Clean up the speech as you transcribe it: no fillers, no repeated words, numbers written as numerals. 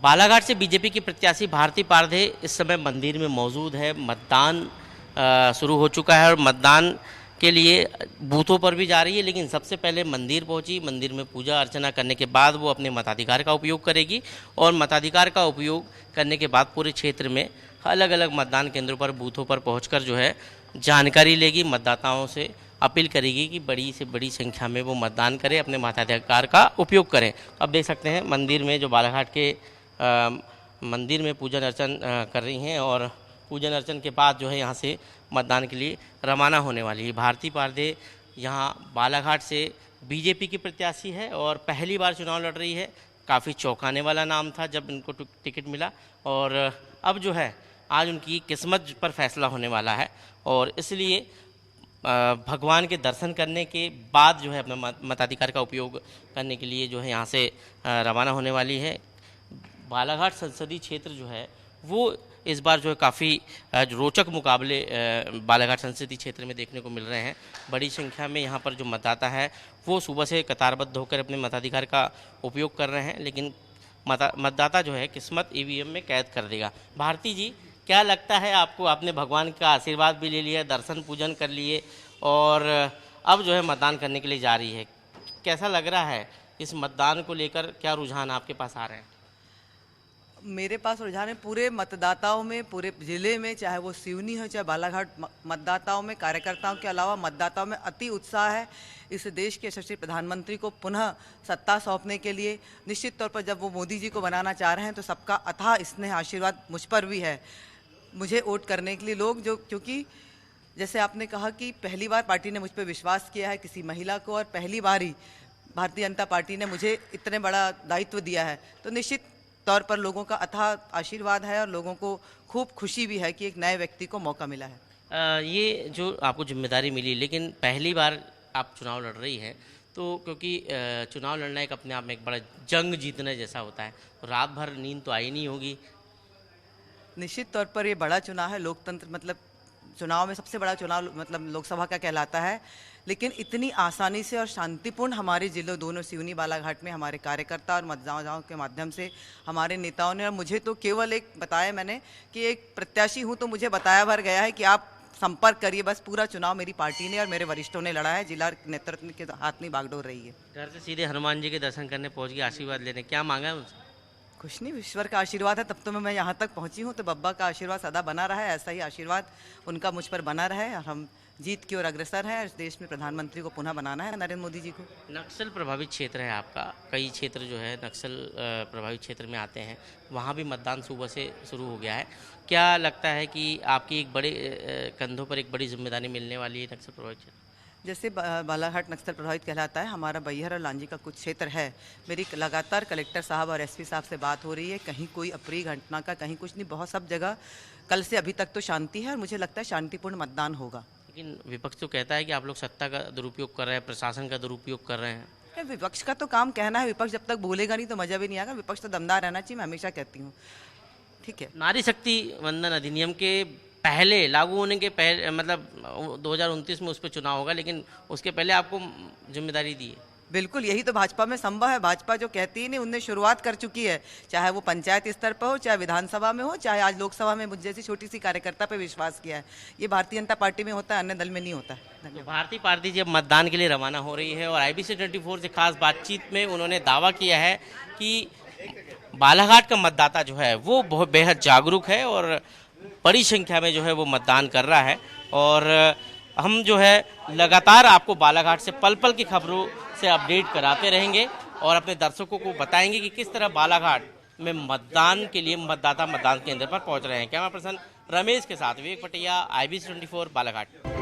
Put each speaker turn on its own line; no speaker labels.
बालाघाट से बीजेपी की प्रत्याशी भारती पारधे इस समय मंदिर में मौजूद है। मतदान शुरू हो चुका है और मतदान के लिए बूथों पर भी जा रही है, लेकिन सबसे पहले मंदिर पहुंची। मंदिर में पूजा अर्चना करने के बाद वो अपने मताधिकार का उपयोग करेगी और मताधिकार का उपयोग करने के बाद पूरे क्षेत्र में अलग अलग मतदान केंद्रों पर बूथों पर पहुंचकर जो है जानकारी लेगी, मतदाताओं से अपील करेगी कि बड़ी से बड़ी संख्या में वो मतदान करें, अपने मताधिकार का उपयोग करें। अब देख सकते हैं मंदिर में जो बालाघाट के मंदिर में पूजन अर्चन कर रही हैं और पूजन अर्चन के बाद जो है यहाँ से मतदान के लिए रवाना होने वाली है। भारती पारधे यहाँ बालाघाट से बीजेपी की प्रत्याशी है और पहली बार चुनाव लड़ रही है। काफ़ी चौंकाने वाला नाम था जब इनको टिकट मिला और अब जो है आज उनकी किस्मत पर फैसला होने वाला है और इसलिए भगवान के दर्शन करने के बाद जो है अपना मताधिकार का उपयोग करने के लिए जो है यहाँ से रवाना होने वाली है। बालाघाट संसदीय क्षेत्र जो है वो इस बार जो है काफ़ी रोचक मुकाबले बालाघाट संसदीय क्षेत्र में देखने को मिल रहे हैं। बड़ी संख्या में यहाँ पर जो मतदाता है वो सुबह से कतारबद्ध होकर अपने मताधिकार का उपयोग कर रहे हैं, लेकिन मतदाता जो है किस्मत ईवीएम में कैद कर देगा। भारती जी, क्या लगता है आपको? आपने भगवान का आशीर्वाद भी ले लिया, दर्शन पूजन कर लिए और अब जो है मतदान करने के लिए जा रही है। कैसा लग रहा है इस मतदान को लेकर? क्या रुझान आपके पास आ रहे हैं?
मेरे पास रुझान है पूरे मतदाताओं में, पूरे जिले में, चाहे वो सिवनी हो चाहे बालाघाट, मतदाताओं में, कार्यकर्ताओं के अलावा मतदाताओं में अति उत्साह है इस देश के यशस्वी प्रधानमंत्री को पुनः सत्ता सौंपने के लिए। निश्चित तौर पर जब वो मोदी जी को बनाना चाह रहे हैं तो सबका अथाह स्नेह आशीर्वाद मुझ पर भी है, मुझे वोट करने के लिए लोग जो, क्योंकि जैसे आपने कहा कि पहली बार पार्टी ने मुझ पर विश्वास किया है, किसी महिला को, और पहली बार ही भारतीय जनता पार्टी ने मुझे इतने बड़ा दायित्व दिया है, तो निश्चित तौर पर लोगों का अथाह आशीर्वाद है और लोगों को खूब खुशी भी है कि एक नए व्यक्ति को मौका मिला है।
ये जो आपको जिम्मेदारी मिली, लेकिन पहली बार आप चुनाव लड़ रही हैं, तो क्योंकि चुनाव लड़ना एक अपने आप में एक बड़ा जंग जीतने जैसा होता है, तो रात भर नींद तो आई नहीं होगी।
निश्चित तौर पर ये बड़ा चुनाव है, लोकतंत्र मतलब चुनाव में सबसे बड़ा चुनाव मतलब लोकसभा का कहलाता है, लेकिन इतनी आसानी से और शांतिपूर्ण हमारे जिलों दोनों सिवनी बालाघाट में हमारे कार्यकर्ता और मतदाताओं के माध्यम से हमारे नेताओं ने, और मुझे तो केवल एक बताया मैंने कि एक प्रत्याशी हूं तो मुझे बताया भर गया है कि आप संपर्क करिए। बस पूरा चुनाव मेरी पार्टी ने और मेरे वरिष्ठों ने लड़ा है, जिला नेतृत्व के हाथ में बागडोर रही है।
घर से सीधे हनुमान जी के दर्शन करने पहुँच गए, आशीर्वाद लेने, क्या मांगा है उनसे?
कुछ नहीं, ईश्वर का आशीर्वाद है, तब तो मैं यहाँ तक पहुँची हूँ, तो बब्बा का आशीर्वाद सदा बना रहा है, ऐसा ही आशीर्वाद उनका मुझ पर बना रहे और हम जीत की ओर अग्रसर हैं। इस देश में प्रधानमंत्री को पुनः बनाना है, नरेंद्र मोदी जी को।
नक्सल प्रभावित क्षेत्र है आपका, कई क्षेत्र जो है नक्सल प्रभावित क्षेत्र में आते हैं, वहाँ भी मतदान सुबह से शुरू हो गया है। क्या लगता है कि आपकी एक बड़े कंधों पर एक बड़ी जिम्मेदारी मिलने वाली है नक्सल प्रभावित क्षेत्र?
जैसे बालाघाट नक्सल प्रभावित कहलाता है, हमारा बैहर और लांजी का कुछ क्षेत्र है। मेरी लगातार कलेक्टर साहब और एसपी साहब से बात हो रही है, कहीं कोई अप्रिय घटना का कहीं कुछ नहीं, बहुत सब जगह कल से अभी तक तो शांति है और मुझे लगता है शांतिपूर्ण मतदान होगा।
लेकिन विपक्ष तो कहता है कि आप लोग सत्ता का दुरुपयोग कर रहे हैं, प्रशासन का दुरुपयोग कर रहे हैं।
विपक्ष का तो काम कहना है, विपक्ष जब तक बोलेगा नहीं तो मजा भी नहीं आएगा। विपक्ष तो दमदार रहना चाहिए, मैं हमेशा कहती हूँ। ठीक है,
नारी शक्ति वंदन अधिनियम के पहले लागू होने के पहले मतलब 2029 में उस पर चुनाव होगा, लेकिन उसके पहले आपको जिम्मेदारी दी है।
बिल्कुल, यही तो भाजपा में संभव है। भाजपा जो कहती ही नहीं, उनने शुरुआत कर चुकी है, चाहे वो पंचायत स्तर पर हो, चाहे विधानसभा में हो, चाहे आज लोकसभा में मुझ जैसी छोटी सी कार्यकर्ता पे विश्वास किया है। ये भारतीय जनता पार्टी में होता है, अन्य दल में नहीं होता है।
तो भारती पारधे जब मतदान के लिए रवाना हो रही है और IBC 24 से खास बातचीत में उन्होंने दावा किया है कि बालाघाट का मतदाता जो है वो बहुत बेहद जागरूक है और बड़ी संख्या में जो है वो मतदान कर रहा है। और हम जो है लगातार आपको बालाघाट से पल पल की खबरों से अपडेट कराते रहेंगे और अपने दर्शकों को बताएंगे कि किस तरह बालाघाट में मतदान के लिए मतदाता मतदान केंद्र पर पहुंच रहे हैं। कैमरा पर्सन रमेश के साथ विवेक पटिया, IBC 24 बालाघाट।